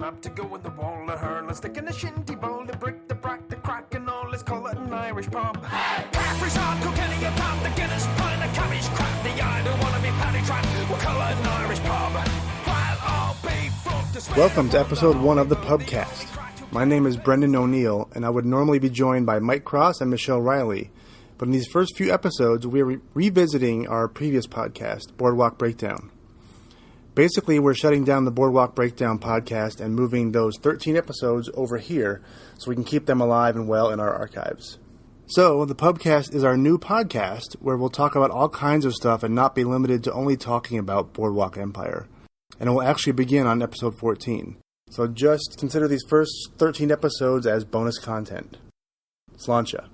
job to go in the wall, a hurl, a stick in a shinty bowl, the brick, the brack, the crack, and all. Let's call it an Irish pub. Caffrey's on, Kilkenny, a pound, the Guinness, pint, a cabbage crap. The I don't want to be paddy trapped. We'll call it an Irish pub. While I'll be front to swing. Welcome to episode 1 of the Pubcast. My name is Brendan O'Neill, and I would normally be joined by Mike Cross and Michelle Riley. But in these first few episodes, we are revisiting our previous podcast, Boardwalk Breakdown. Basically, we're shutting down the Boardwalk Breakdown podcast and moving those 13 episodes over here so we can keep them alive and well in our archives. So, the Pubcast is our new podcast where we'll talk about all kinds of stuff and not be limited to only talking about Boardwalk Empire. And it will actually begin on episode 14. So just consider these first 13 episodes as bonus content. Sláinte.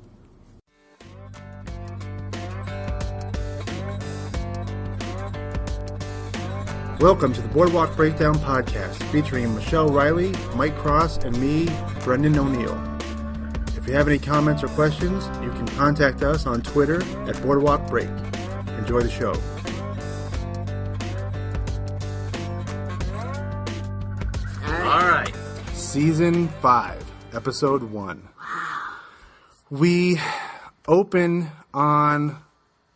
Welcome to the Boardwalk Breakdown podcast, featuring Michelle Riley, Mike Cross, and me, Brendan O'Neill. If you have any comments or questions, you can contact us on Twitter at Boardwalk Break. Enjoy the show. All right. Season 5, Episode 1. Wow. We open on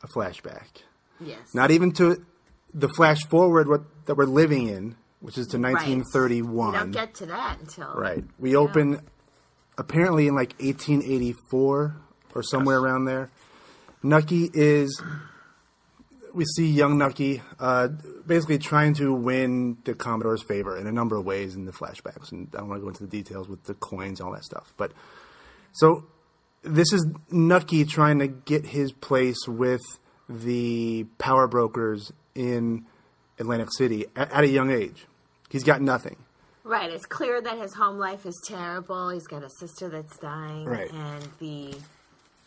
a flashback. Yes. Not even to the flash forward that we're living in, which is to 1931. We don't get to that until... Right. We open apparently in like 1884 or somewhere around there. Nucky is... We see young Nucky basically trying to win the Commodore's favor in a number of ways in the flashbacks. And I don't want to go into the details with the coins and all that stuff. But so this is Nucky trying to get his place with the power brokers in Atlantic City at a young age. He's got nothing. Right. It's clear that his home life is terrible. He's got a sister that's dying. Right. And the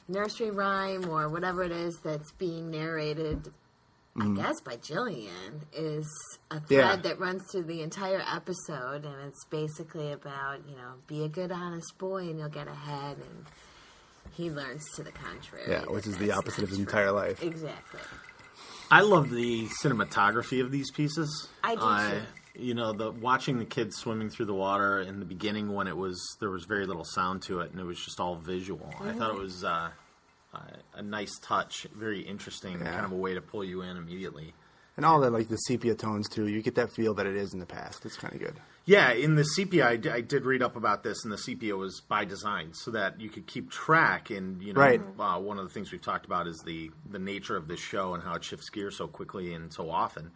nursery rhyme or whatever it is that's being narrated... I guess by Jillian, is a thread that runs through the entire episode, and it's basically about, be a good, honest boy and you'll get ahead, and he learns to the contrary. Yeah, which is the opposite of his entire life. Exactly. I love the cinematography of these pieces. I do too. Watching the kids swimming through the water in the beginning when there was very little sound to it, and it was just all visual. Mm-hmm. I thought it was... a nice touch, very interesting, kind of a way to pull you in immediately. And all that, like the sepia tones, too. You get that feel that it is in the past. It's kind of good. Yeah, in the sepia, I did read up about this, and the sepia was by design so that you could keep track. And, one of the things we've talked about is the nature of this show and how it shifts gears so quickly and so often.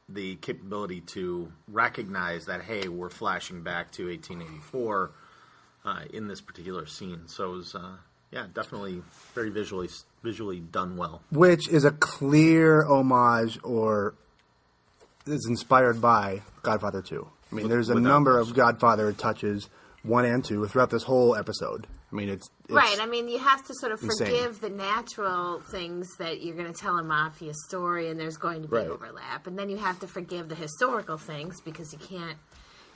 The capability to recognize that, hey, we're flashing back to 1884 in this particular scene. So it was... definitely very visually done well. Which is a clear homage or is inspired by Godfather 2. I mean, there's a number of Godfather touches, 1 and 2, throughout this whole episode. I mean, it's right. I mean, you have to sort of insane. Forgive the natural things that you're going to tell a mafia story, and there's going to be overlap. And then you have to forgive the historical things because you can't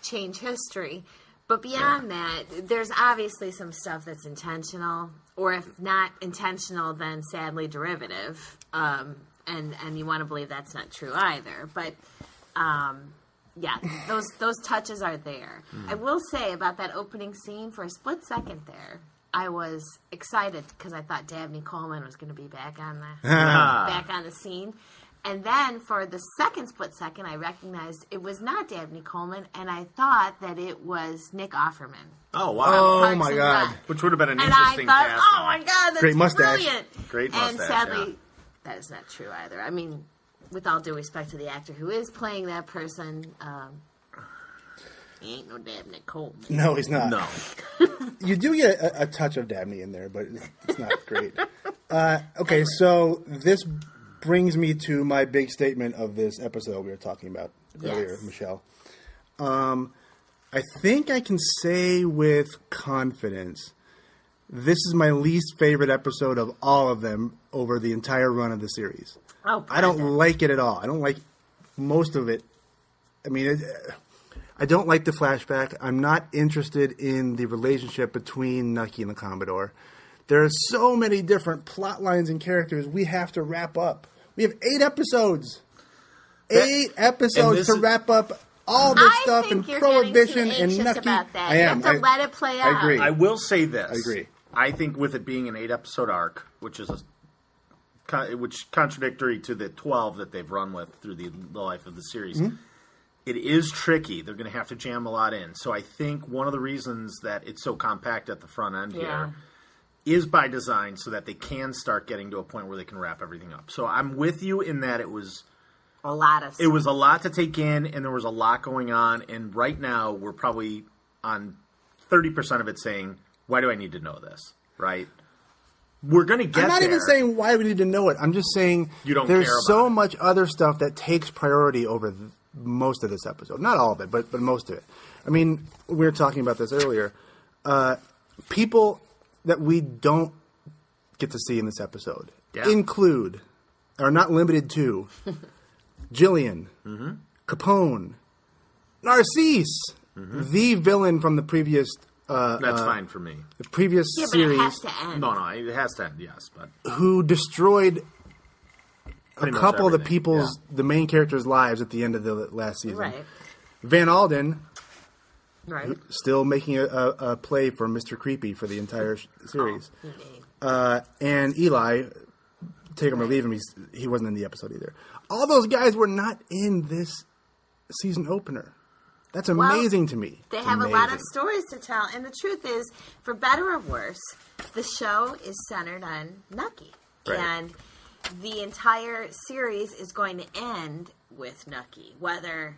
change history. But beyond that, there's obviously some stuff that's intentional, or if not intentional, then sadly derivative. And you want to believe that's not true either. But those touches are there. I will say about that opening scene, for a split second there, I was excited because I thought Dabney Coleman was going to be back on the scene. And then for the second split second, I recognized it was not Dabney Coleman, and I thought that it was Nick Offerman. Oh, wow. Oh, my God. Which would have been an and interesting I thought, casting. oh, my God, that's great mustache. Brilliant. Great mustache, and sadly, that is not true either. I mean, with all due respect to the actor who is playing that person, he ain't no Dabney Coleman. No, he's not. No. You do get a touch of Dabney in there, but it's not great. Okay, so this... brings me to my big statement of this episode we were talking about earlier, Michelle. I think I can say with confidence, this is my least favorite episode of all of them over the entire run of the series. Oh, I don't like it at all. I don't like most of it. I mean, I don't like the flashback. I'm not interested in the relationship between Nucky and the Commodore. There are so many different plot lines and characters we have to wrap up. We have 8 episodes. 8 episodes to wrap up all this stuff think and you're prohibition getting too and anxious Nucky. about that. I am. You have to let it play out. I agree. I will say this. I agree. I think with it being an 8-episode arc, which is contradictory to the 12 that they've run with through the life of the series, it is tricky. They're going to have to jam a lot in. So I think one of the reasons that it's so compact at the front end here is by design, so that they can start getting to a point where they can wrap everything up. So I'm with you in that it was a lot of stuff. It was a lot to take in, and there was a lot going on. And right now, we're probably on 30% of it saying, why do I need to know this? Right? We're going to get there. I'm not even saying why we need to know it. I'm just saying you don't there's care about so it. much other stuff that takes priority over most of this episode. Not all of it, but most of it. I mean, we were talking about this earlier. People that we don't get to see in this episode include, are not limited to, Jillian, Capone, Narcisse, the villain from the previous... That's fine for me. The previous series... But it has to end. No, it has to end, yes. But who destroyed a couple of the everything, people's, the main characters' lives at the end of the last season. Right. Van Alden, Right. still making a play for Mr. Creepy for the entire series. And Eli, take him or leave him, he wasn't in the episode either. All those guys were not in this season opener. That's amazing to me. They have a lot of stories to tell, and the truth is, for better or worse, the show is centered on Nucky. Right. And the entire series is going to end with Nucky, whether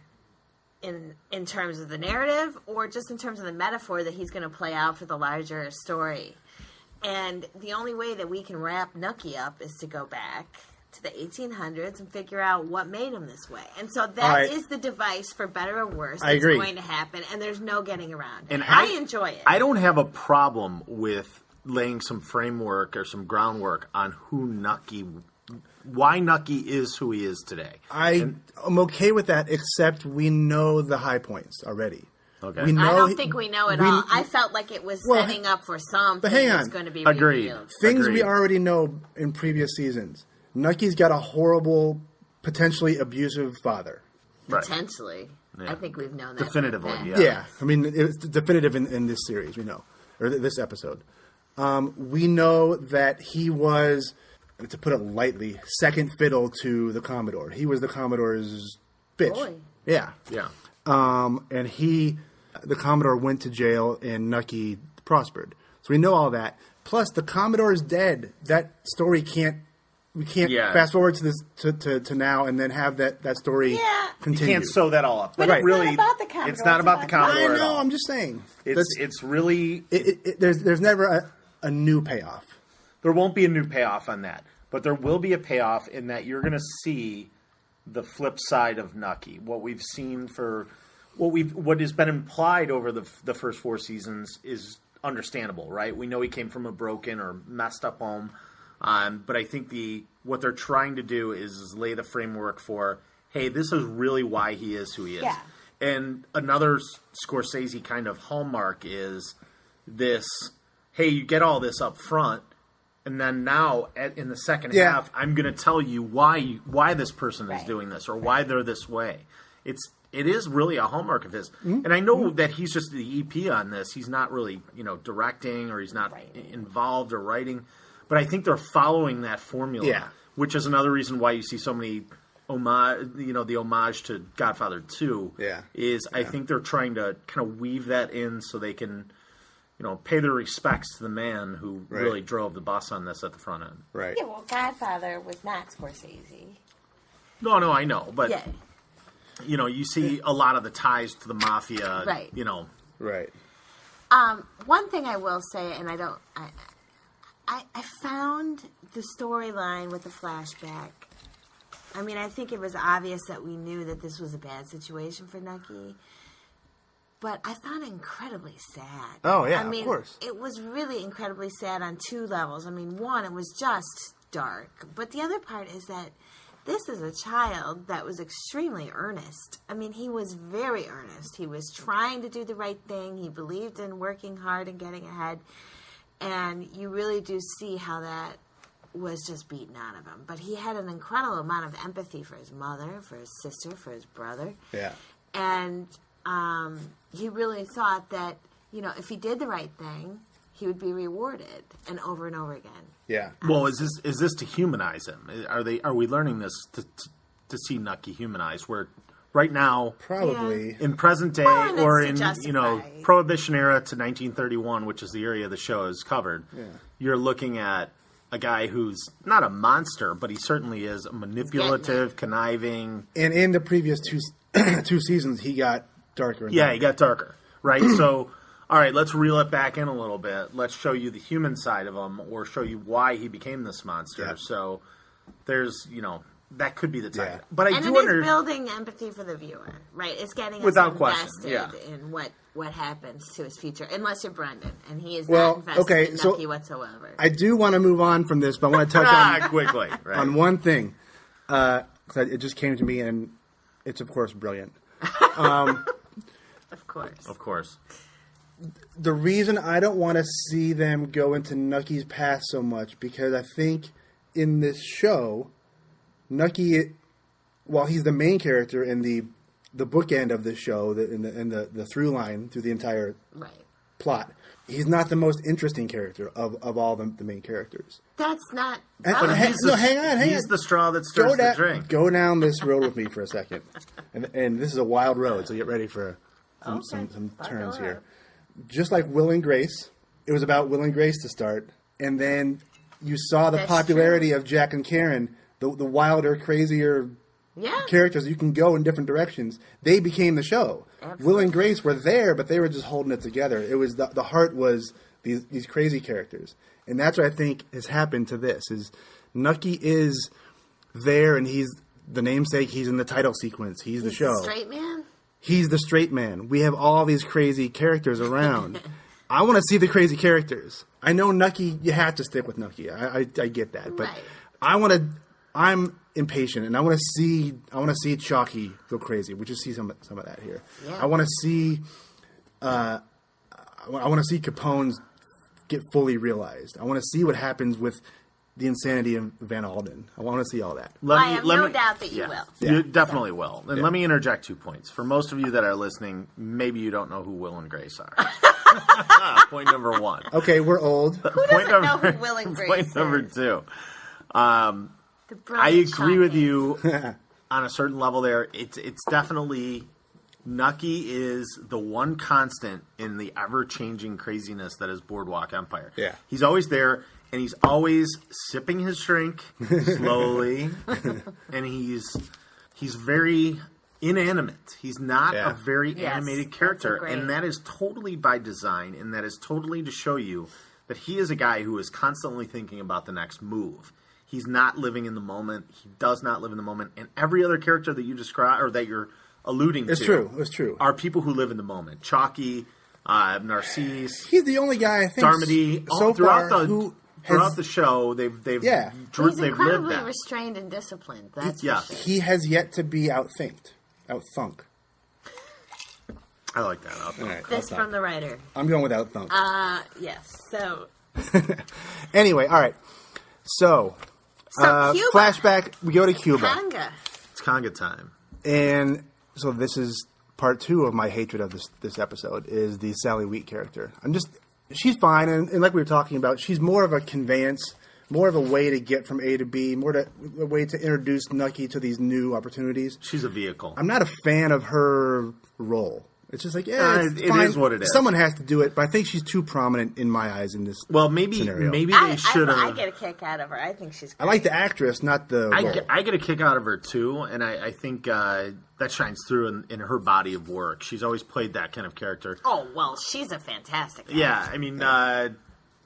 in terms of the narrative or just in terms of the metaphor that he's going to play out for the larger story. And the only way that we can wrap Nucky up is to go back to the 1800s and figure out what made him this way. And so that is the device, for better or worse, that's going to happen, and there's no getting around it. And I enjoy it. I don't have a problem with laying some framework or some groundwork on why Nucky is who he is today. I'm okay with that, except we know the high points already. Okay. We know I don't think we know it all. I felt like it was setting up for something that's going to be revealed. Things we already know in previous seasons. Nucky's got a horrible, potentially abusive father. Potentially. Yeah. I think we've known that. Definitively, Yeah. I mean, it's definitive in this series, we know. Or this episode. We know that he was, to put it lightly, second fiddle to the Commodore. He was the Commodore's bitch. Boy. Yeah. Yeah. And the Commodore went to jail and Nucky prospered. So we know all that. Plus, the Commodore is dead. That story we can't fast forward to this to now and then have that story continue. You can't sew that all up. But it's not about the Commodore. It's not about the Commodore I know. at all. I'm just saying. It's really there's never a new payoff. There won't be a new payoff on that, but there will be a payoff in that you're going to see the flip side of Nucky. What we've seen what has been implied over the first 4 seasons is understandable, right? We know he came from a broken or messed up home. But I think what they're trying to do is lay the framework for, hey, this is really why he is who he is. Yeah. And another Scorsese kind of hallmark is this, hey, you get all this up front, and then now in the second half, I'm going to tell you why this person is doing this or why they're this way. It is really a hallmark of his. Mm-hmm. And I know that he's just the EP on this. He's not really, directing, or he's not involved or writing. But I think they're following that formula, which is another reason why you see so many the homage to Godfather 2. I think they're trying to kind of weave that in so they can, pay their respects to the man who really drove the bus on this at the front end. Right. Yeah, well, Godfather was not Scorsese. No, I know, but you see a lot of the ties to the mafia. Right. Right. One thing I will say, and I found the storyline with the flashback. I mean, I think it was obvious that we knew that this was a bad situation for Nucky, but I found it incredibly sad. Oh, yeah, of course. It was really incredibly sad on 2 levels. I mean, one, it was just dark, but the other part is that this is a child that was extremely earnest. I mean, he was very earnest. He was trying to do the right thing. He believed in working hard and getting ahead. And you really do see how that was just beaten out of him. But he had an incredible amount of empathy for his mother, for his sister, for his brother. Yeah. And he really thought that, if he did the right thing, he would be rewarded, and over again. Yeah. Well, is this to humanize him? Are we learning this to see Nucky humanized? Where right now, probably in present day or in Prohibition era to 1931, which is the area the show is covered, you're looking at a guy who's not a monster, but he certainly is a manipulative, conniving. And in the previous two seasons, he got darker. And darker. He got darker. Right. So. All right, let's reel it back in a little bit. Let's show you the human side of him, or show you why he became this monster. Yep. So there's, that could be the time. Yeah. But it is building empathy for the viewer, right? It's getting us invested in what happens to his future, unless you're Brendan, and he is not invested in Nucky whatsoever. I do want to move on from this, but I want to touch on quickly on one thing. It just came to me, and it's, of course, brilliant. Of course. The reason I don't want to see them go into Nucky's past so much, because I think in this show, Nucky, while he's the main character in the bookend of the show, in the through line through the entire plot, he's not the most interesting character of all the main characters. That's not. Hang on. He's the straw that stirs the drink. Go down this road with me for a second, and this is a wild road, so get ready for some turns here. Just like Will and Grace, it was about Will and Grace to start, and then you saw the popularity of Jack and Karen, the wilder, crazier characters. You can go in different directions. They became the show. Absolutely. Will and Grace were there, but they were just holding it together. It was the heart was these crazy characters, and that's what I think has happened to this. Is Nucky is there, and he's the namesake. He's in the title sequence. He's the show. The straight man. He's the straight man. We have all these crazy characters around. I want to see the crazy characters. I know Nucky, you have to stick with Nucky. I get that. But I'm impatient, and I want to see Chalky go crazy. We just see some of that here. Yeah. I want to see Capone's get fully realized. I want to see what happens with the insanity of Van Alden. I want to see all that. I have no doubt that you will. You definitely will. And let me interject 2 points. For most of you that are listening, maybe you don't know who Will and Grace are. Point number 1. Okay, we're old. Who doesn't know who Will and Grace Point number is? 2. I agree with you on a certain level there. It's definitely... Nucky is the one constant in the ever-changing craziness that is Boardwalk Empire. Yeah. He's always there, and he's always sipping his drink slowly, and he's very inanimate. He's not a very animated character, and that is totally by design, and that is totally to show you that he is a guy who is constantly thinking about the next move. He's not living in the moment. He does not live in the moment, and every other character that you describe or that you're alluding to. It's true. Are people who live in the moment. Chalky, Narcisse. He's the only guy I think Darmody. Throughout the show, they've He's lived incredibly that. restrained and disciplined. That's for sure. He has yet to be outthunk. I like that. Outthunk. Right, this from the writer. I'm going with outthunk. Yes. So. Anyway, all right. So Cuba. Flashback. We go to Cuba. Conga. It's conga time. And so this is part 2 of my hatred of this episode is the Sally Wheat character. She's fine, and like we were talking about, she's more of a conveyance, more of a way to get from A to B, a way to introduce Nucky to these new opportunities. She's a vehicle. I'm not a fan of her role. It's just like, it is what it is. Someone has to do it, but I think she's too prominent in my eyes in this scenario. Maybe they should have. I get a kick out of her. I think she's great. I like the actress, not the role. I get a kick out of her, too, and I think that shines through in her body of work. She's always played that kind of character. Oh, well, she's a fantastic actress. Yeah, I mean,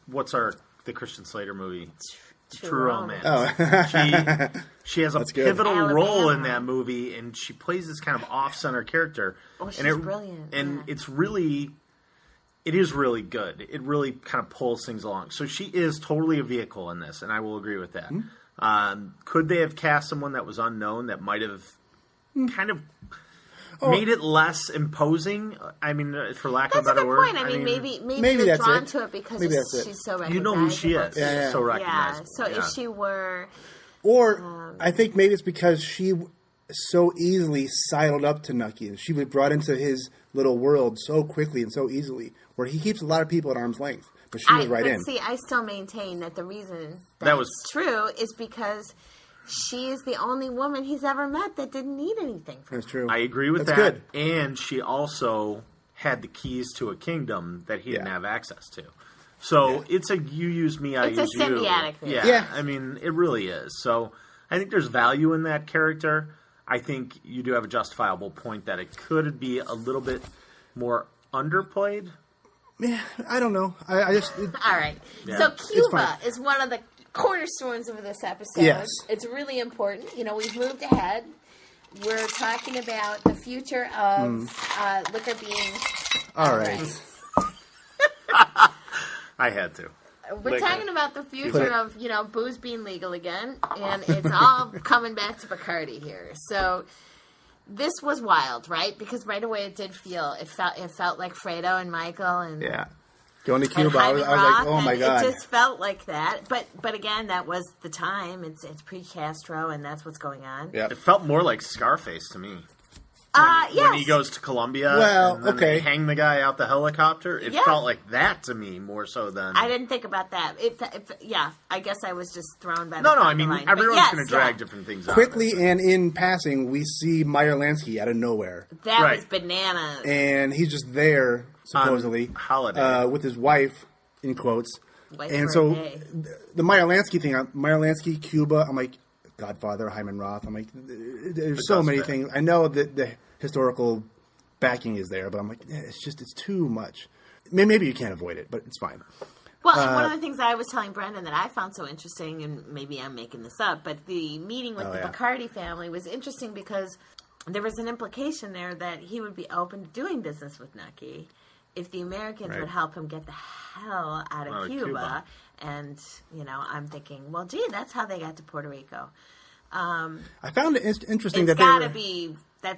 what's the Christian Slater movie? True Romance. Oh. She has a pivotal role in that movie, and she plays this kind of off-center character. Oh, she's brilliant. And it is really good. It really kind of pulls things along. So she is totally a vehicle in this, and I will agree with that. Mm-hmm. Could they have cast someone that was unknown that might have kind of made it less imposing? I mean, for lack of a better word. That's a good point. I mean, maybe they're drawn to it because she's so recognizable. You know who she is. Yeah. So recognizable. Yeah. So if she were... Or I think maybe it's because she so easily sidled up to Nucky, and she was brought into his little world so quickly and so easily, where he keeps a lot of people at arm's length. But she was right in. See, I still maintain that the reason that was true is because she is the only woman he's ever met that didn't need anything from him. That's true. I agree with That's that. good. And she also had the keys to a kingdom that he didn't have access to. So it's a you use me, I use you. It's a symbiotic thing. Yeah, I mean, it really is. So I think there's value in that character. I think you do have a justifiable point that it could be a little bit more underplayed. Yeah, I don't know. I just... All right. Yeah. So Cuba is one of the cornerstones of this episode. Yes. It's really important. You know, we've moved ahead. We're talking about the future of liquor being... All right. I had to. We're talking about the future of, you know, booze being legal again, and it's all coming back to Bacardi here. So this was wild, right? Because right away it felt like Fredo and Michael and going to Cuba. I was like, oh my god, it just felt like that. But again, that was the time. It's pre-Castro, and that's what's going on. Yeah, it felt more like Scarface to me. Yes. When he goes to Colombia, well, and then they hang the guy out the helicopter. It felt like that to me more so than... I didn't think about that. I guess I was just thrown by the No, I mean, line. everyone's going to drag different things out. Quickly and in passing, we see Meyer Lansky out of nowhere. That was bananas. And he's just there, supposedly, holiday. with his wife, in quotes. Wife and so the Meyer Lansky thing, Meyer Lansky, Cuba, I'm like, Godfather, Hyman Roth. I'm like, there's so many things. I know that the historical backing is there, but I'm like, it's too much. Maybe you can't avoid it, but it's fine. Well, and one of the things I was telling Brendan that I found so interesting, and maybe I'm making this up, but the meeting with the Bacardi family was interesting because there was an implication there that he would be open to doing business with Nucky if the Americans would help him get the hell out of Cuba. And, you know, I'm thinking, well, gee, that's how they got to Puerto Rico. I found it interesting that's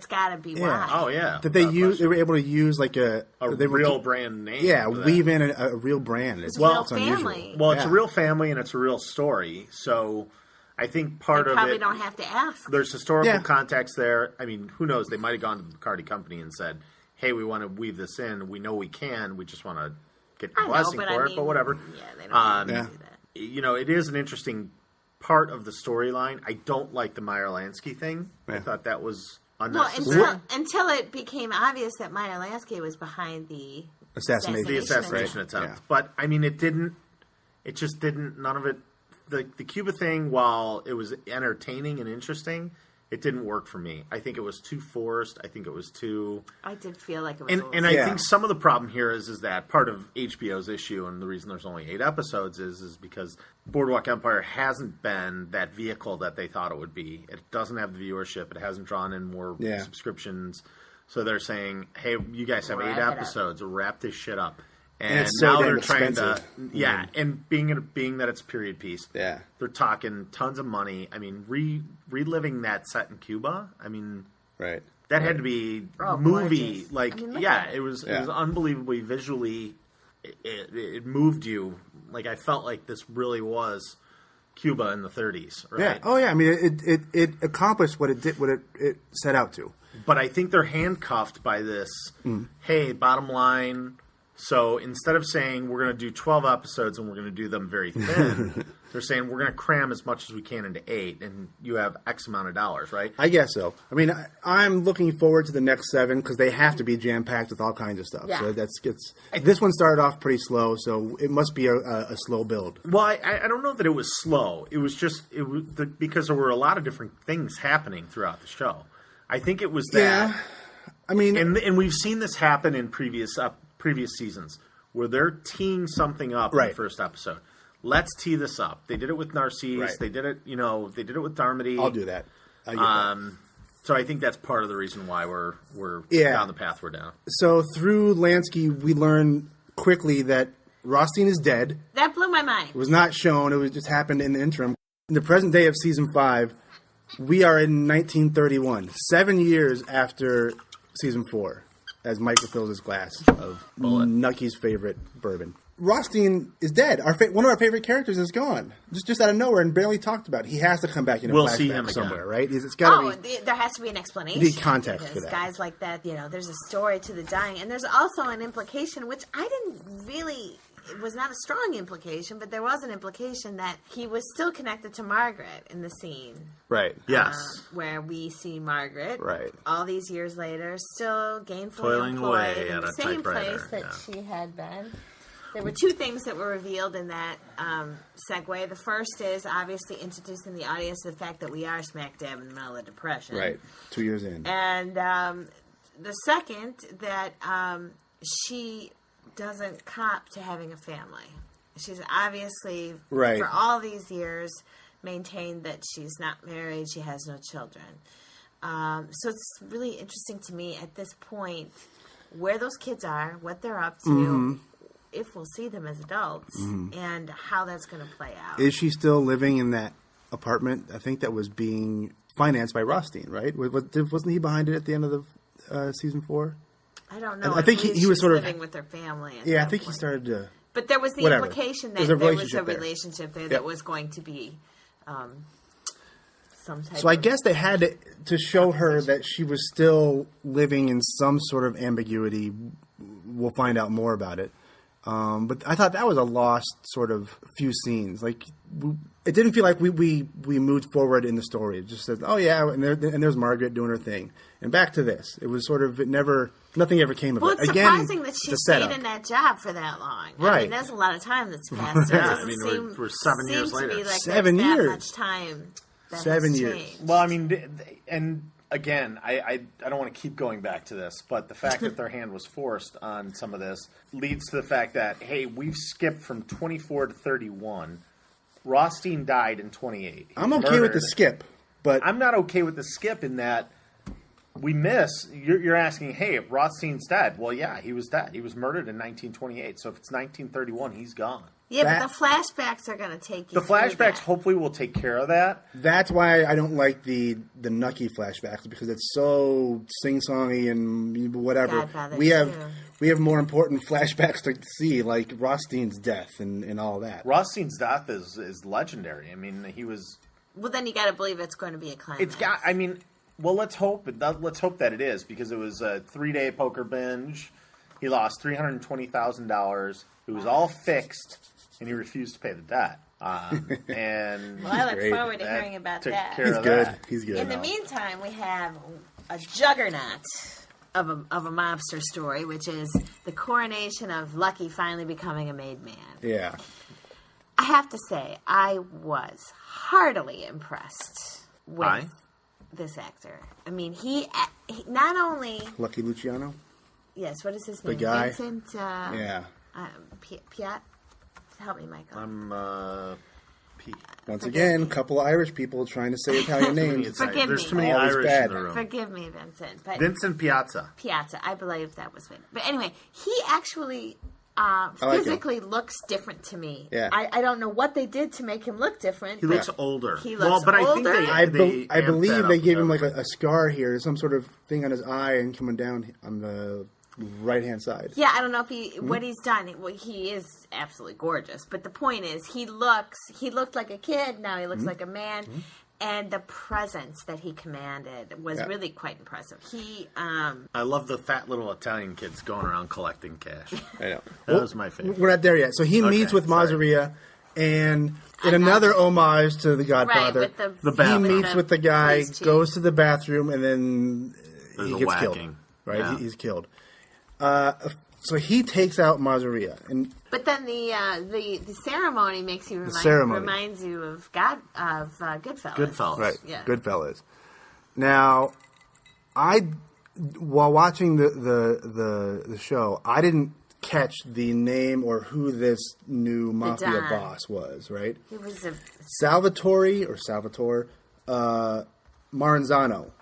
gotta be why. Oh, yeah. That they were able to use like a real brand name. Yeah, weave in a real brand. It's a real family. Well, it's a real family and it's a real story. So I think part of it... probably don't have to ask. There's historical context there. I mean, who knows? They might have gone to the Bacardi company and said, hey, we want to weave this in. We know we can. We just want to get the blessing for it, but whatever. Yeah, they don't do that. You know, it is an interesting part of the storyline. I don't like the Meyer Lansky thing. I thought that was unnecessary. Well, until it became obvious that Meyer Lansky was behind the assassination attempt. Yeah. But, I mean, none of it, the Cuba thing, while it was entertaining and interesting, it didn't work for me. I think it was too forced. I think it was too... I did feel like it was... And I think some of the problem here is that part of HBO's issue, and the reason there's only 8 episodes is because Boardwalk Empire hasn't been that vehicle that they thought it would be. It doesn't have the viewership. It hasn't drawn in more subscriptions. So they're saying, hey, you guys have 8 episodes. Wrap this shit up. And it's so now they're expensive. trying to, and being that it's a period piece, they're talking tons of money. I mean, reliving that set in Cuba. I mean, that had to be movie. Gorgeous. Like, it was unbelievably visually. It moved you. Like, I felt like this really was Cuba in the 30s. Right? Yeah. Oh yeah. I mean, it accomplished what it did, what it set out to. But I think they're handcuffed by this. Hey, bottom line. So instead of saying we're going to do 12 episodes and we're going to do them very thin, they're saying we're going to cram as much as we can into 8, and you have X amount of dollars, right? I guess so. I mean, I'm looking forward to the next 7 because they have to be jam-packed with all kinds of stuff. Yeah. So this one started off pretty slow, so it must be a slow build. Well, I don't know that it was slow. It was just because there were a lot of different things happening throughout the show. I think it was that. Yeah. I mean, and we've seen this happen in previous seasons where they're teeing something up in the first episode. Let's tee this up. They did it with Narcisse. Right. They did it, they did it with Darmody. I'll do that. I get that. So I think that's part of the reason why we're down the path we're down. So through Lansky, we learn quickly that Rothstein is dead. That blew my mind. It was not shown. It just happened in the interim. In the present day of season 5, we are in 1931, 7 years after season 4. As Mike refills his glass of Nucky's favorite bourbon. Rothstein is dead. One of our favorite characters is gone, just out of nowhere and barely talked about. He has to come back in a flashback somewhere, right? It's got to be. There has to be an explanation. You need context for that. Guys like that, there's a story to the dying, and there's also an implication which I didn't really. It was not a strong implication, but there was an implication that he was still connected to Margaret in the scene. Right. Yes. Where we see Margaret, right, all these years later, still gainfully toiling employed away in the same place that she had been. There were two things that were revealed in that segue. The first is obviously introducing the audience to the fact that we are smack dab in the middle of the Depression. Right. 2 years in. And the second, that she doesn't cop to having a family. She's obviously, for all these years, maintained that she's not married, she has no children. So it's really interesting to me at this point where those kids are, what they're up to, if we'll see them as adults, and how that's going to play out. Is she still living in that apartment? I think that was being financed by Rothstein, right? Wasn't he behind it at the end of the season 4? I don't know. I think he was sort of living with her family. Yeah, I think he started to. But there was the implication that there was a relationship there that was going to be some type. So I guess they had to show her that she was still living in some sort of ambiguity. We'll find out more about it. But I thought that was a lost sort of few scenes. Like it didn't feel like we moved forward in the story. It just said, "Oh yeah," and there's Margaret doing her thing, and back to this. It was sort of nothing ever came of it. Well, it's surprising that she stayed in that job for that long. Right, I mean, there's a lot of time that's passed. Yeah, we're 7 years later. To be like 7 years. That much time. 7 years. Changed. Well, I mean, and again, I don't want to keep going back to this, but the fact that their hand was forced on some of this leads to the fact that, hey, we've skipped from 24 to 31. Rothstein died in 28. I'm okay with the skip, but I'm not okay with the skip in that we miss. You're asking, hey, if Rothstein's dead. Well, yeah, he was dead. He was murdered in 1928. So if it's 1931, he's gone. Yeah, but the flashbacks are going to take you. The flashbacks hopefully will take care of that. That's why I don't like the Nucky flashbacks, because it's so sing-songy and whatever. Godfather we have more important flashbacks to see, like Rothstein's death and all that. Rothstein's death is legendary. I mean, he was. Well, then you got to believe it's going to be a climax. It's got. I mean, well, let's hope that it is, because it was a 3-day poker binge. He lost $320,000. It was all fixed. And he refused to pay the debt. And well, I look forward to hearing about that. He's good. In the meantime, we have a juggernaut of a mobster story, which is the coronation of Lucky finally becoming a made man. Yeah. I have to say, I was heartily impressed with this actor. I mean, he not only... Lucky Luciano? Yes, what is his name? The guy? Vincent... yeah. Piat? Help me, Michael. I'm Once again, a couple of Irish people trying to say Italian names. There's too many Irish in the room. Forgive me, Vincent. But Vincent Piazza. Piazza, I believe that was it. But anyway, he actually physically looks different to me. Yeah. I don't know what they did to make him look different. He looks older. He looks older. I think I believe they gave him like a scar here, some sort of thing on his eye and coming down on the right-hand side. Yeah, I don't know if what he's done. Well, he is absolutely gorgeous. But the point is, he looked like a kid. Now he looks like a man. And the presence that he commanded was really quite impressive. I love the fat little Italian kids going around collecting cash. I know. That was my favorite. We're not there yet. So he meets with Mazzaria, and in another homage to The Godfather, he meets with the guy, goes to the bathroom, and then he gets killed. Right? Yeah. He's killed. So he takes out Mazzaria, but then the ceremony makes you reminds you of Goodfellas. Goodfellas, right? Yeah. Goodfellas. Now, while watching the show, I didn't catch the name or who this new mafia boss was. Right? He was Salvatore Maranzano.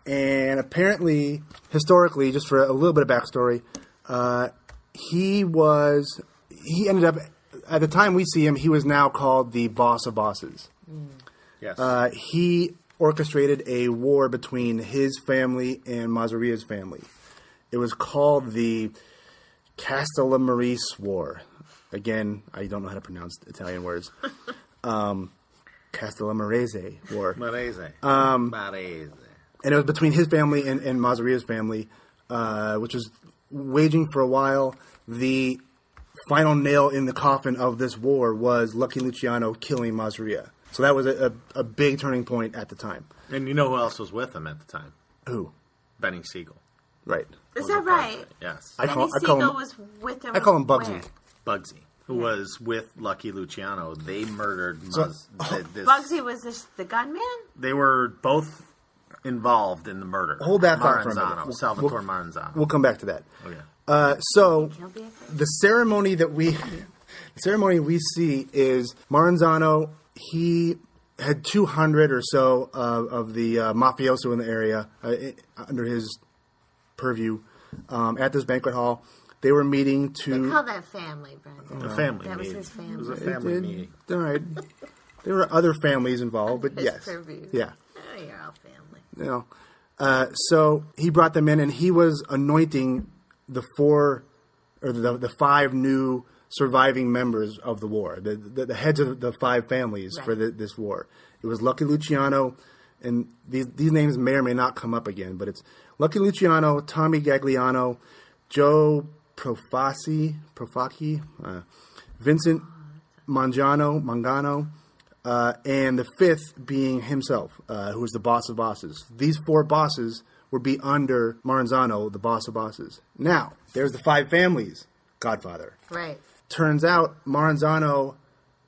And apparently, historically, just for a little bit of backstory, he ended up, at the time we see him, he was now called the boss of bosses. Yes. He orchestrated a war between his family and Mazzaria's family. It was called the Castellammarese War. Again, I don't know how to pronounce Italian words. Castellammarese War. Marese. And it was between his family and Masria's family, which was waging for a while. The final nail in the coffin of this war was Lucky Luciano killing Masria. So that was a big turning point at the time. And you know who else was with him at the time? Who? Benny Siegel. Right. Is that right? Yes. Benny Siegel was with him. I call him Bugsy. Where? Bugsy, who was with Lucky Luciano. They murdered this. Bugsy was the gunman? They were both involved in the murder. Hold that thought for a minute. Salvatore Maranzano. We'll come back to that. Okay. So the ceremony we see is Maranzano. He had 200 or so of the mafioso in the area under his purview at this banquet hall. They were meeting to... They call that family, Brendan. A family That meeting. was his family. It was a family meeting. All right. There were other families involved, but His yes. purview. Yeah. Oh, you're all family. You know. So he brought them in, and he was anointing the five new surviving members of the war, the heads of the five families for this war. It was Lucky Luciano, and these names may or may not come up again, but it's Lucky Luciano, Tommy Gagliano, Joe Profacchi, Vincent Mangano, and the fifth being himself, who was the boss of bosses. These four bosses would be under Maranzano, the boss of bosses. Now, there's the five families, Godfather. Right. Turns out Maranzano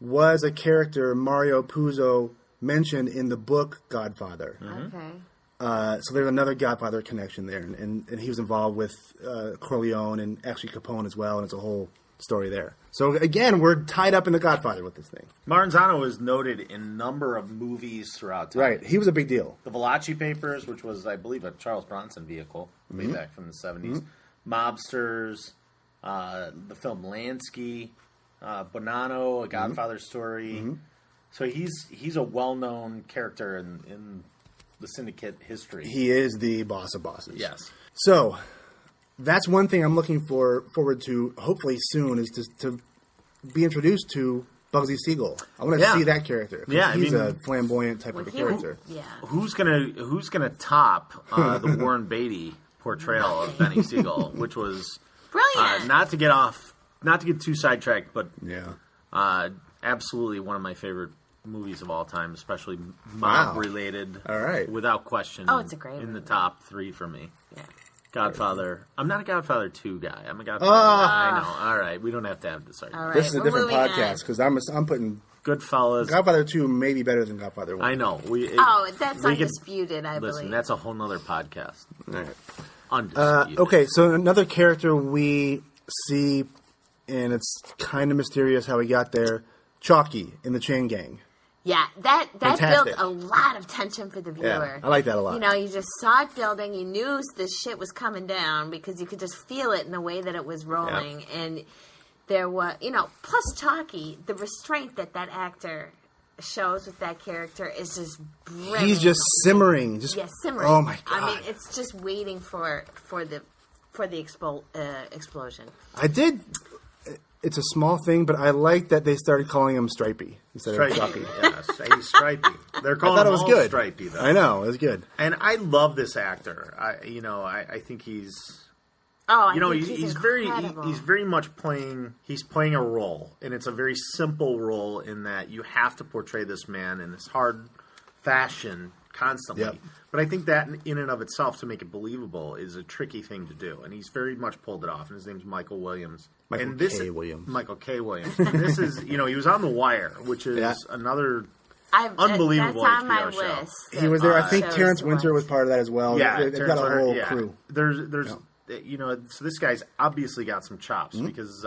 was a character Mario Puzo mentioned in the book Godfather. Mm-hmm. Okay. So there's another Godfather connection there, and he was involved with Corleone and actually Capone as well, and it's a whole story there. So again, we're tied up in the Godfather with this thing. Maranzano is noted in a number of movies throughout time. Right, he was a big deal. The Valachi Papers, which was, I believe, a Charles Bronson vehicle way back from the 70s. Mobsters, the film Lansky, Bonanno, A Godfather Story. So he's a well-known character in the syndicate history. He is the boss of bosses. Yes. So that's one thing I'm looking forward to. Hopefully soon is to be introduced to Bugsy Siegel. I want to see that character. Yeah, he's a flamboyant type of a character. Who's gonna top the Warren Beatty portrayal of Benny Siegel, which was brilliant. Not to get too sidetracked, but absolutely one of my favorite movies of all time, especially mob related. All right, without question. Oh, it's a great in movie. the top 3 for me. Yeah. Godfather. I'm not a Godfather 2 guy. I'm a Godfather. I know. All right, we don't have to have this argument. All right, this is a different moving on. podcast because I'm putting Goodfellas. Godfather 2 may be better than Godfather 1. I know. That's undisputed, I believe. Listen, that's a whole nother podcast. All right. Undisputed. Okay, so another character we see, and it's kind of mysterious how he got there, Chalky in the Chain Gang. Yeah, that Fantastic. built a lot of tension for the viewer. Yeah, I like that a lot. You know, you just saw it building. You knew this shit was coming down because you could just feel it in the way that it was rolling. Yeah. And there was, plus Chalky, the restraint that actor shows with that character is just brilliant. He's just simmering. Simmering. Oh my God. I mean, it's just waiting for the explosion. It's a small thing, but I like that they started calling him Stripey instead of Chalky. Yes, he's Stripey. They're calling him all good. Stripey, though. I know, it was good. And I love this actor. I think he's... he's very much playing a role, and it's a very simple role in that you have to portray this man in this hard fashion constantly. Yep. But I think that in and of itself, to make it believable, is a tricky thing to do, and he's very much pulled it off. And his name's Michael Williams. Michael K. Williams. And this is, he was on The Wire, which is another unbelievable that's on my HBO show. list. He was there. I think Terrence Winter was part of that as well. Yeah, they've got a whole crew. There's so this guy's obviously got some chops because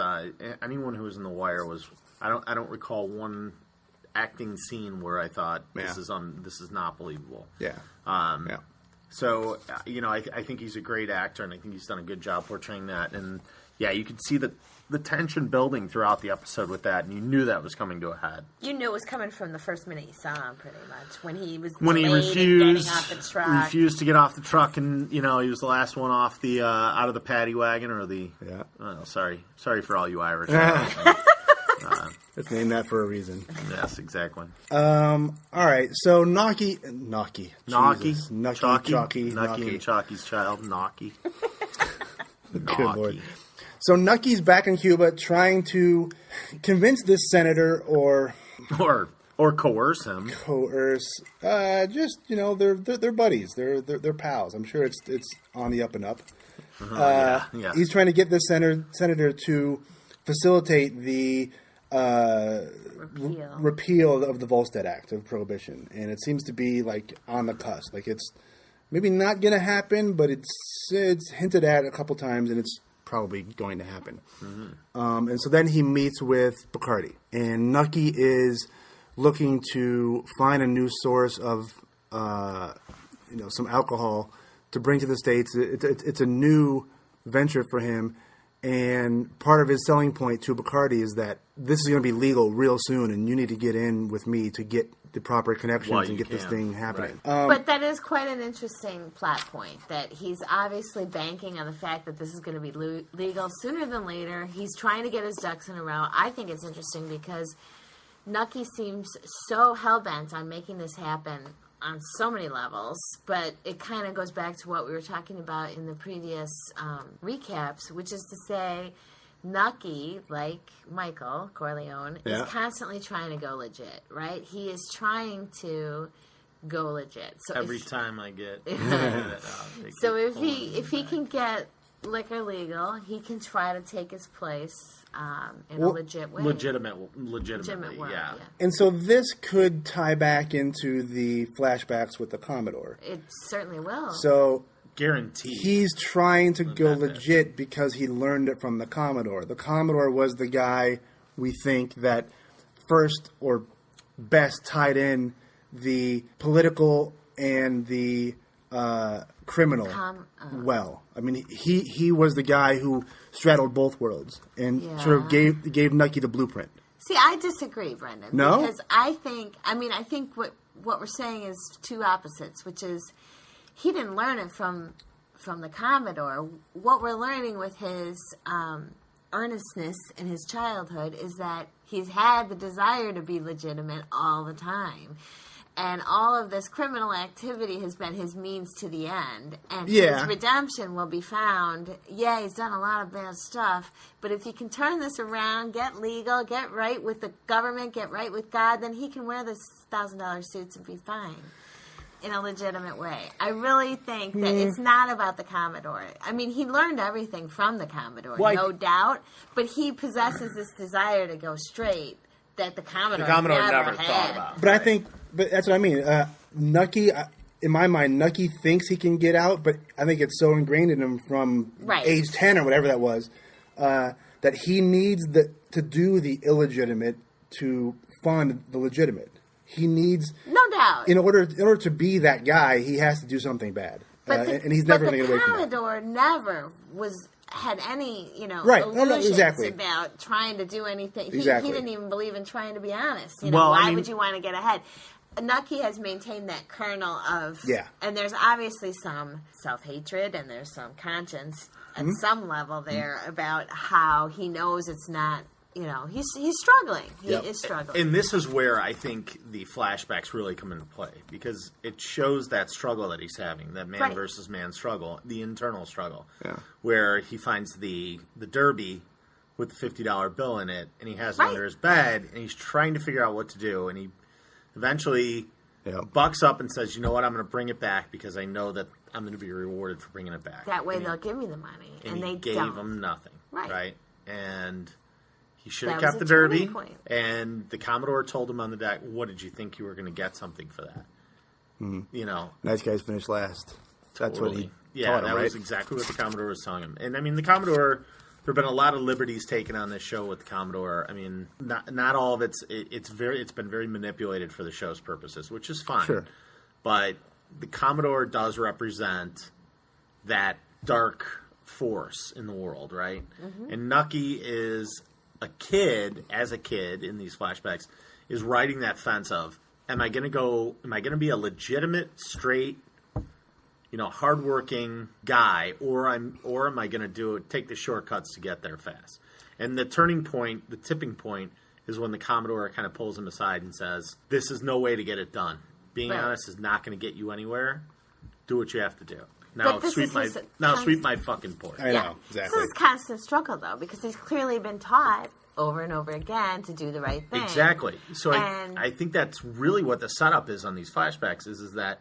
anyone who was in The Wire was I don't recall one acting scene where I thought this is not believable. Yeah. So I think he's a great actor, and I think he's done a good job portraying that. And Yeah, you could see the tension building throughout the episode with that, and you knew that was coming to a head. You knew it was coming from the first minute you saw him, pretty much. When he refused off the truck. Refused to get off the truck, and he was the last one off the out of the paddy wagon or the. Yeah. Oh, sorry for all you Irish. Let's name that for a reason. Yes, exactly. All right, so Nucky, and Chalky's child, Knocky. Good Lord. So Nucky's back in Cuba trying to convince this senator or coerce him. They're buddies. They're pals. I'm sure it's on the up and up. Yeah. He's trying to get this senator to facilitate the repeal of the Volstead Act of Prohibition, and it seems to be like on the cusp. Like it's maybe not going to happen, but it's hinted at a couple times, and it's probably going to happen. Mm-hmm. And so then he meets with Bacardi, and Nucky is looking to find a new source of some alcohol to bring to the States. It's a new venture for him. And part of his selling point to Bacardi is that this is going to be legal real soon, and you need to get in with me to get the proper connections and get this thing happening. Right. But that is quite an interesting plot point, that he's obviously banking on the fact that this is going to be legal sooner than later. He's trying to get his ducks in a row. I think it's interesting because Nucky seems so hell-bent on making this happen on so many levels, but it kind of goes back to what we were talking about in the previous recaps, which is to say Nucky, like Michael Corleone, is constantly trying to go legit, right? He is trying to go legit. So every time I get so if he can get liquor legal, he can try to take his place in a legit way. Legitimately, yeah. And so this could tie back into the flashbacks with the Commodore. It certainly will. So guaranteed. He's trying to go legit because he learned it from the Commodore. The Commodore was the guy we think that first or best tied in the political and the criminal well. I mean, he was the guy who straddled both worlds and sort of gave Nucky the blueprint. See, I disagree, Brendan. No? Because I think what we're saying is two opposites, which is he didn't learn it from the Commodore. What we're learning with his earnestness in his childhood is that he's had the desire to be legitimate all the time. And all of this criminal activity has been his means to the end. And his redemption will be found. Yeah, he's done a lot of bad stuff. But if he can turn this around, get legal, get right with the government, get right with God, then he can wear this $1,000 suits and be fine in a legitimate way. I really think that it's not about the Commodore. I mean, he learned everything from the Commodore, no doubt. But he possesses this desire to go straight that the Commodore never thought about. But that's what I mean. Nucky, in my mind, Nucky thinks he can get out, but I think it's so ingrained in him from age 10 or whatever that was, that he needs to do the illegitimate to fund the legitimate. He needs, no doubt, in order to be that guy, he has to do something bad, and he's never going to get away from that. The Commodore never had any, illusions about trying to do anything. He didn't even believe in trying to be honest. Why would you want to get ahead? Nucky has maintained that kernel of, and there's obviously some self-hatred and there's some conscience at some level there about how he knows it's not, he's struggling. He is struggling. And this is where I think the flashbacks really come into play, because it shows that struggle that he's having, that man versus man struggle, the internal struggle, where he finds the derby with the $50 bill in it, and he has it under his bed, and he's trying to figure out what to do, and he eventually bucks up and says, you know what, I'm going to bring it back because I know that I'm going to be rewarded for bringing it back. That way they'll give me the money. And they gave don't. him nothing. Right? And he should have That kept was the a derby. turning point. And the Commodore told him on the deck, what did you think you were going to get something for that? Nice guys finish last. That's what he taught him, that was exactly what the Commodore was telling him. And I mean, the Commodore, there have been a lot of liberties taken on this show with the Commodore. I mean, not all of it's been very manipulated for the show's purposes, which is fine. Sure. But the Commodore does represent that dark force in the world, right? And Nucky is a kid in these flashbacks, is riding that fence of, am I going to be a legitimate, straight, hardworking guy, or am I going to take the shortcuts to get there fast? And the turning point, the tipping point, is when the Commodore kind of pulls him aside and says, this is no way to get it done. Being honest is not going to get you anywhere. Do what you have to do. Now sweep my fucking porch. I know, exactly. This is constant struggle, though, because he's clearly been taught over and over again to do the right thing. Exactly. So I think that's really what the setup is on these flashbacks, is that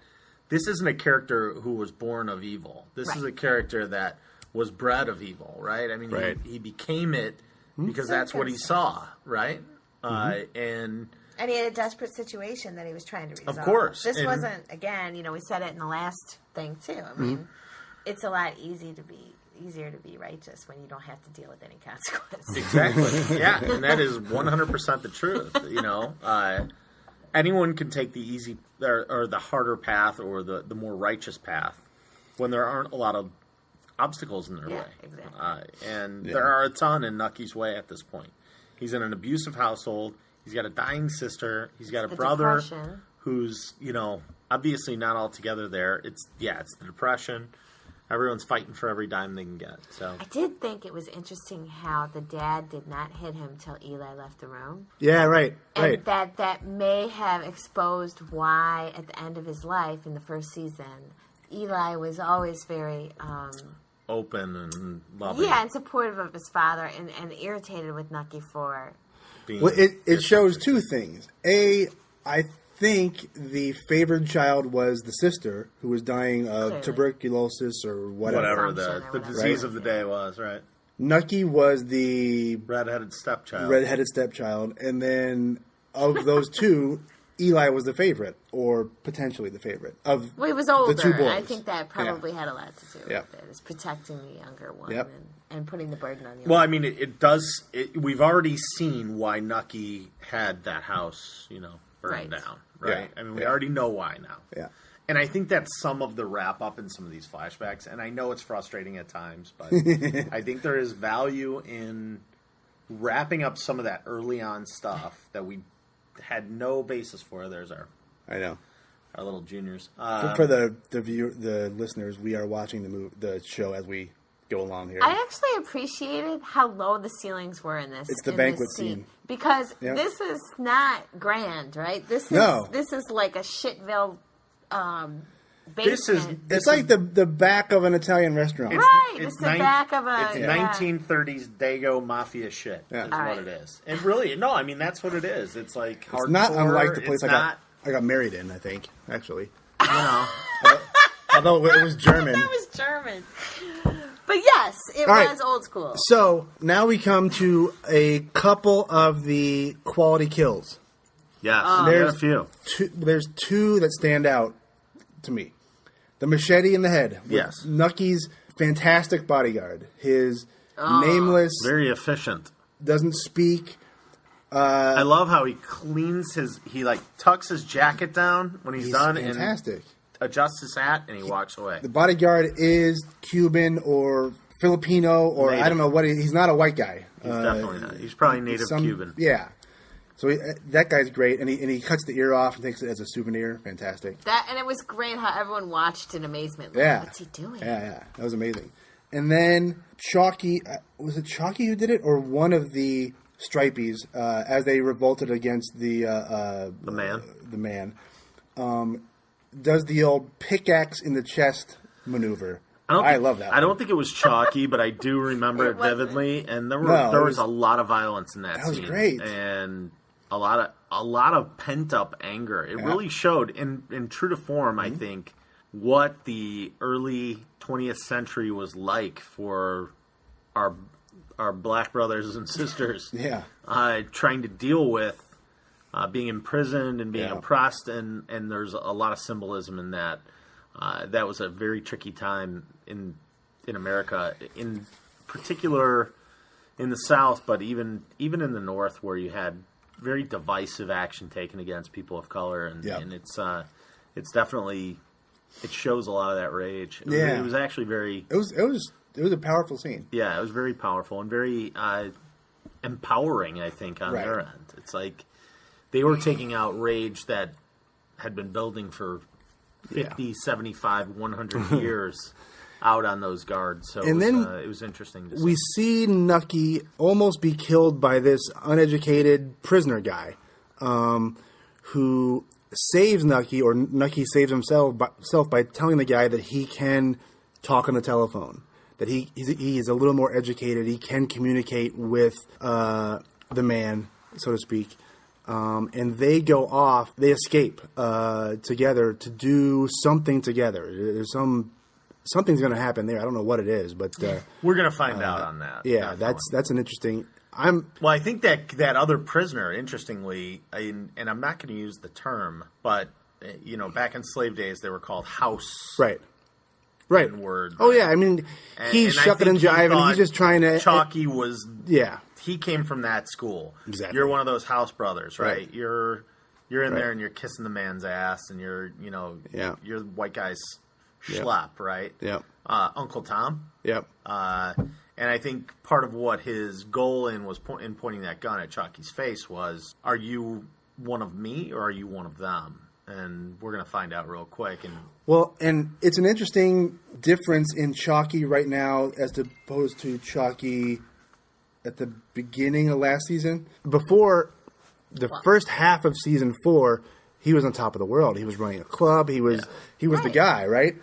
this isn't a character who was born of evil. This is a character that was bred of evil, right? I mean, he became it because that's what he saw, right? And he had a desperate situation that he was trying to resolve. Of course. This wasn't, again, we said it in the last thing, too. I mean, it's a lot easier to be righteous when you don't have to deal with any consequences. Exactly. Yeah, and that is 100% the truth, anyone can take the easy or the harder path or the more righteous path when there aren't a lot of obstacles in their way. Exactly. And there are a ton in Nucky's way at this point. He's in an abusive household. He's got a dying sister. He's got a brother who's, obviously not all together there. It's the depression. Everyone's fighting for every dime they can get. So I did think it was interesting how the dad did not hit him till Eli left the room. Yeah, right. And that may have exposed why, at the end of his life in the first season, Eli was always very open and loving. Yeah, and supportive of his father, and irritated with Nucky for being. Well, it shows two things. I think the favored child was the sister who was dying of tuberculosis or whatever. The disease of the day was, right? Nucky was the redheaded stepchild, and then of those two, Eli was the favorite, or potentially the favorite of he was older. The two boys. I think that probably had a lot to do with it. It's protecting the younger one and putting the burden on the Well, I mean, it does. We've already seen why Nucky had that house, burned down, right? Yeah. I mean, we already know why now. Yeah. And I think that's some of the wrap up in some of these flashbacks. And I know it's frustrating at times, but I think there is value in wrapping up some of that early on stuff that we had no basis for. There's our little juniors. For the listeners, we are watching the show as we go along here. I actually appreciated how low the ceilings were in this. It's the banquet scene. Because this is not grand, right? This is like a shitville basement. It's like the back of an Italian restaurant. It's the back of a... It's 1930s Dago Mafia shit is what it is. And really, no, I mean, that's what it is. It's like hardcore. It's not unlike the place I got married in, I think, actually. Although it was German. That was German. But yes, it was old school. So now we come to a couple of the quality kills. Yes, there's a few. There's two that stand out to me. The machete in the head. Yes. Nucky's fantastic bodyguard. His nameless... Very efficient. Doesn't speak. I love how he cleans he tucks his jacket down when he's done. Fantastic. And adjusts his hat, and he walks away. The bodyguard is Cuban or Filipino or native. I don't know what he's not a white guy. He's definitely not. He's probably native Cuban. Yeah. So that guy's great, and he cuts the ear off and takes it as a souvenir. Fantastic. And it was great how everyone watched in amazement. What's he doing? Yeah. That was amazing. And then Chalky, was it Chalky who did it, or one of the Stripies as they revolted against the man? The man. Does the old pickaxe in the chest maneuver. I love that. I don't think it was Chalky, but I do remember it vividly. And there was a lot of violence in that scene. That was great. And a lot of pent up anger. It really showed in true to form, I think, what the early 20th century was like for our black brothers and sisters. Trying to deal with being imprisoned and being oppressed, and there's a lot of symbolism in that. That was a very tricky time in America, in particular in the South, but even in the North, where you had very divisive action taken against people of color, and it's definitely, it shows a lot of that rage. It was actually very. It was a powerful scene. Yeah, it was very powerful and very empowering, I think, on their end. It's like they were taking out rage that had been building for 50, 75, 100 years out on those guards. So it was interesting to see. We see Nucky almost be killed by this uneducated prisoner guy who saves Nucky, or Nucky saves himself by telling the guy that he can talk on the telephone, that he is a little more educated, he can communicate with the man, so to speak. And they go off, they escape together to do something together. There's something's going to happen there. I don't know what it is, but we're going to find out on that. Yeah, definitely. That's an interesting. I think that other prisoner, interestingly, and I'm not going to use the term, but back in slave days, they were called house. Right. Word. Oh yeah, I mean, he's shucking and jiving. He's just trying to. Chalky was. Yeah. He came from that school. Exactly. You're one of those house brothers, right? Right. You're in there and you're kissing the man's ass, and you're the white guy's schlep, right? Yep. Uncle Tom. Yep. And I think part of what his goal in pointing that gun at Chalky's face was, are you one of me or are you one of them? And we're going to find out real quick. And it's an interesting difference in Chalky right now as opposed to Chalky at the beginning of last season. Before the first half of season 4, he was on top of the world. He was running a club. He was the guy, right?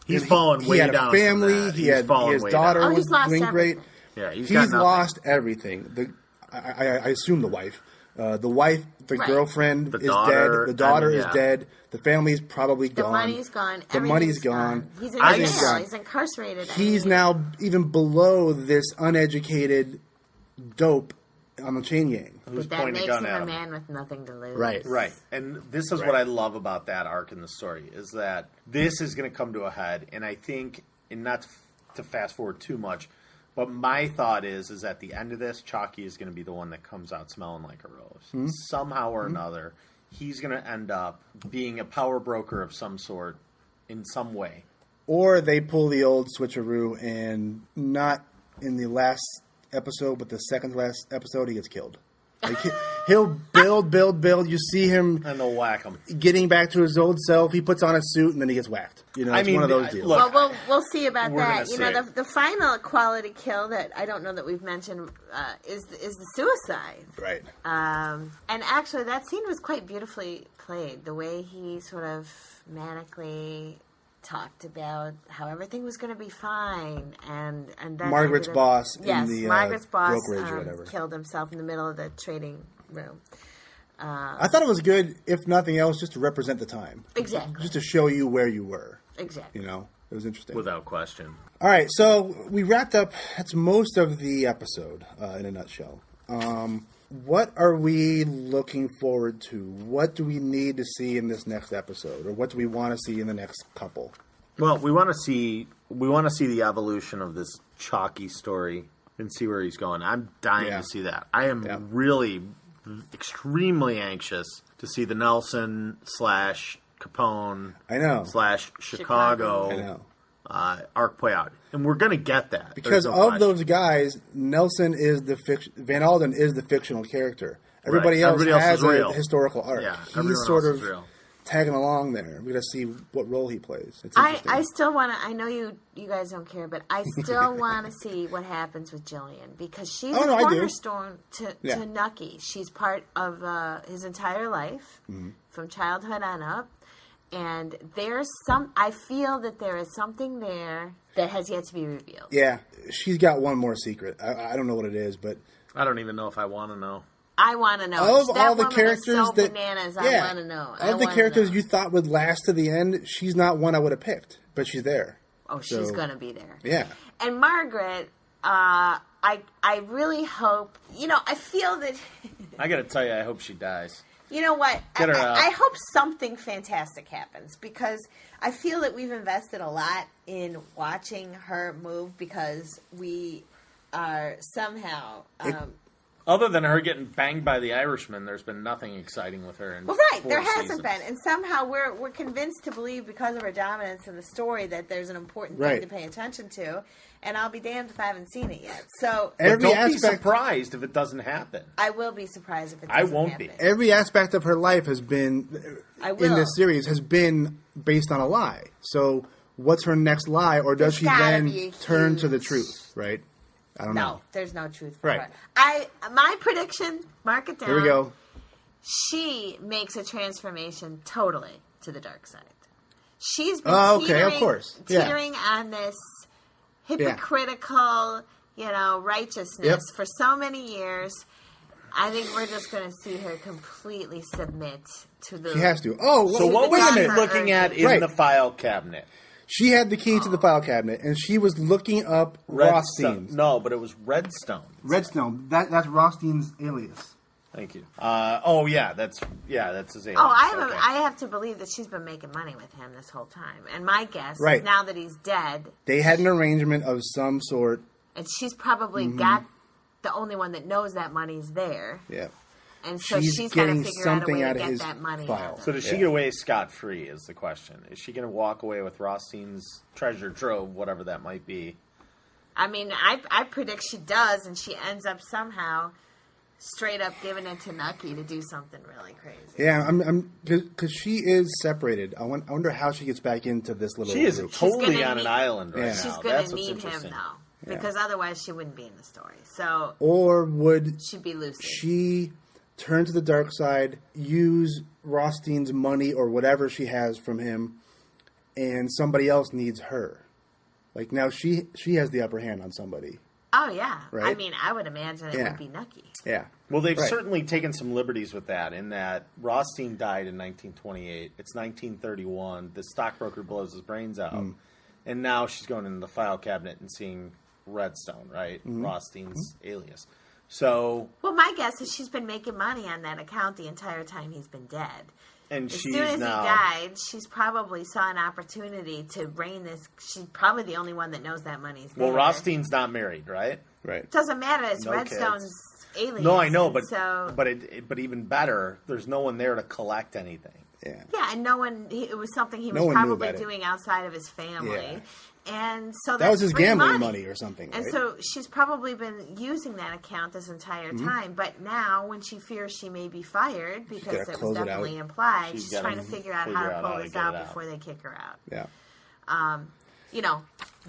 He's fallen way down. He had a family. His daughter was doing great. Yeah, he's lost everything. I assume the wife. The girlfriend is dead. The daughter is dead. The family's probably gone. The money's gone. The money's gone. He's in jail. He's incarcerated. He's now even below this uneducated dope on the chain gang. But that makes him a man with nothing to lose. Right. And this is what I love about that arc in the story, is that this is going to come to a head. And I think, and not to fast forward too much, but my thought is at the end of this, Chalky is going to be the one that comes out smelling like a rose. Mm-hmm. Somehow or another, he's going to end up being a power broker of some sort in some way. Or they pull the old switcheroo and not in the last episode, but the second to last episode, he gets killed. Like, he'll build. You see him, and they'll whack him. Getting back to his old self. He puts on a suit and then he gets whacked. It's one of those deals. Look, well, we'll see about that. The final quality kill that I don't know that we've mentioned is the suicide. Right. And actually, that scene was quite beautifully played. The way he sort of manically talked about how everything was going to be fine, and then Margaret's boss Margaret's boss brokerage or whatever killed himself in the middle of the trading room. I thought it was good, if nothing else, just to represent the time. Exactly. Just to show you where you were. Exactly. It was interesting. Without question. All right, so we wrapped up. That's most of the episode in a nutshell. What are we looking forward to? What do we need to see in this next episode, or what do we want to see in the next couple? Well, we want to see the evolution of this Chalky story and see where he's going. I'm dying to see that. I am really extremely anxious to see the Nelson / Capone / Chicago arc play out, and we're going to get that because of those guys. Nelson is Van Alden is the fictional character. Everybody else has a historical arc. Yeah, he's sort of tagging along there. We're going to see what role he plays. It's I still want to. I know you guys don't care, but I still want to see what happens with Jillian, because she's a cornerstone to Nucky. She's part of his entire life, from childhood on up. And I feel that there is something there that has yet to be revealed. Yeah, she's got one more secret. I don't know what it is, but I don't even know if I want to know. I want to know. Of all the characters I want to know. Of the characters you thought would last to the end, she's not one I would have picked, but she's there. Oh, she's going to be there. Yeah. And Margaret, I really hope. I feel that. I got to tell you, I hope she dies. You know what? Get her out. I hope something fantastic happens, because I feel that we've invested a lot in watching her move, because we are somehow Other than her getting banged by the Irishman, there's been nothing exciting with her. Well, right, there hasn't been, and somehow we're convinced to believe because of her dominance in the story that there's an important thing to pay attention to. And I'll be damned if I haven't seen it yet. So don't be surprised if it doesn't happen. I will be surprised if it doesn't happen. I won't be. Every aspect of her life has been in this series has been based on a lie. So what's her next lie, or does she then turn to the truth? Right. I don't know. No, there's no truth for her. My prediction, mark it down. Here we go. She makes a transformation totally to the dark side. She's been teetering on this hypocritical, righteousness for so many years. I think we're just going to see her completely submit to the... She has to. Oh, so what was she looking at in the file cabinet? She had the key to the file cabinet, and she was looking up Rothstein's. No, but it was Redstone. Redstone. That's Rothstein's alias. Thank you. That's his alias. I have to believe that she's been making money with him this whole time. And my guess is now that he's dead... They had an arrangement of some sort. And she's probably got the only one that knows that money's there. Yeah. And so she's got to figure out a way to get that money out. So does she get away scot-free is the question. Is she going to walk away with Rothstein's treasure trove, whatever that might be? I mean, I predict she does, and she ends up somehow straight up giving it to Nucky to do something really crazy. Yeah, because she is separated. I wonder how she gets back into this little group. She is totally on an island right now. She's going to need him, though, because otherwise she wouldn't be in the story. So, or would she be lucid? She turn to the dark side, use Rothstein's money or whatever she has from him, and somebody else needs her. Like now she has the upper hand on somebody. Oh, yeah. Right? I mean, I would imagine it would be Nucky. Yeah. Well, they've certainly taken some liberties with that, in that Rothstein died in 1928. It's 1931. The stockbroker blows his brains out. And now she's going into the file cabinet and seeing Redstone, right? Rothstein's alias. So, well, my guess is she's been making money on that account the entire time he's been dead. And as soon as he died, she's probably saw an opportunity to reign this. She's probably the only one that knows that money's there. Well, Rothstein's not married, right? Right. Doesn't matter. It's Redstone's alias. No, I know, but even better, there's no one there to collect anything. Yeah. Yeah, and no one. It was something he was probably doing outside of his family. Yeah. And so that was his gambling money or something. And so she's probably been using that account this entire time. But now, when she fears she may be fired, because it was definitely implied, she's trying to figure out how to pull this out before they kick her out. Yeah.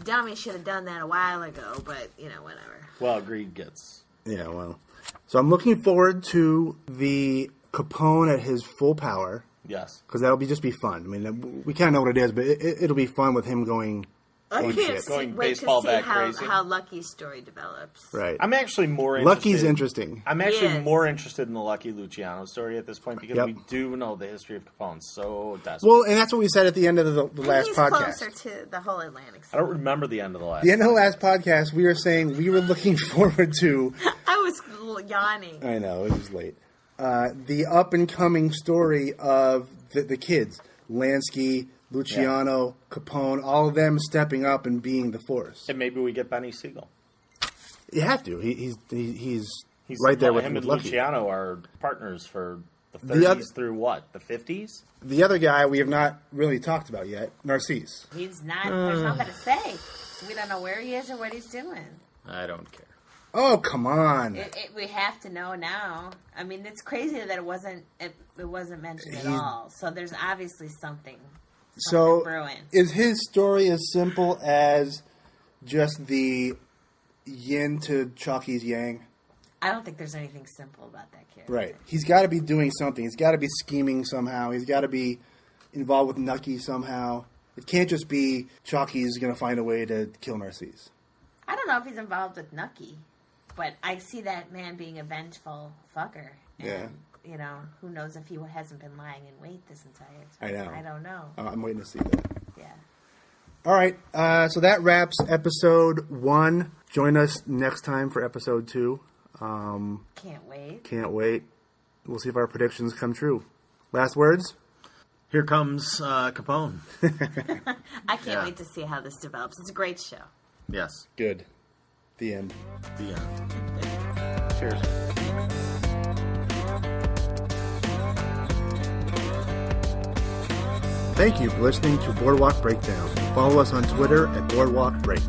Dummy should have done that a while ago, but, whatever. Well, greed gets... Yeah, well. So I'm looking forward to the Capone at his full power. Yes. Because that'll just be fun. I mean, we kind of know what it is, but it'll be fun with him going... I can't wait to see how Lucky's story develops. Right. I'm actually more interested... Lucky's interesting. I'm actually more interested in the Lucky Luciano story at this point, because we do know the history of Capone so desperately. Well, and that's what we said at the end of the last podcast. He's closer to the whole Atlantic City. I don't remember the end of the last. The end of the last podcast, we were saying we were looking forward to... I was yawning. I know, it was late. The up-and-coming story of the kids. Lansky... Luciano, Capone, all of them stepping up and being the force. And maybe we get Benny Siegel. You have to. He's right there with him and Lucky. Luciano are partners for the 30s through what? The 50s? The other guy we have not really talked about yet, Narcisse. He's not. There's nothing to say. We don't know where he is or what he's doing. I don't care. Oh, come on. We have to know now. I mean, it's crazy that it wasn't mentioned at all. So there's obviously something. So, is his story as simple as just the yin to Chucky's yang? I don't think there's anything simple about that character. Right. He's got to be doing something. He's got to be scheming somehow. He's got to be involved with Nucky somehow. It can't just be Chucky's going to find a way to kill Narcisse. I don't know if he's involved with Nucky, but I see that man being a vengeful fucker. And, who knows if he hasn't been lying in wait this entire time. I know. I don't know. I'm waiting to see that. Yeah. All right. So that wraps episode 1. Join us next time for episode 2. Can't wait. We'll see if our predictions come true. Last words? Here comes Capone. I can't wait to see how this develops. It's a great show. Yes. Good. The end. The end. Cheers. Thank you for listening to Boardwalk Breakdown. Follow us on Twitter at Boardwalk Break.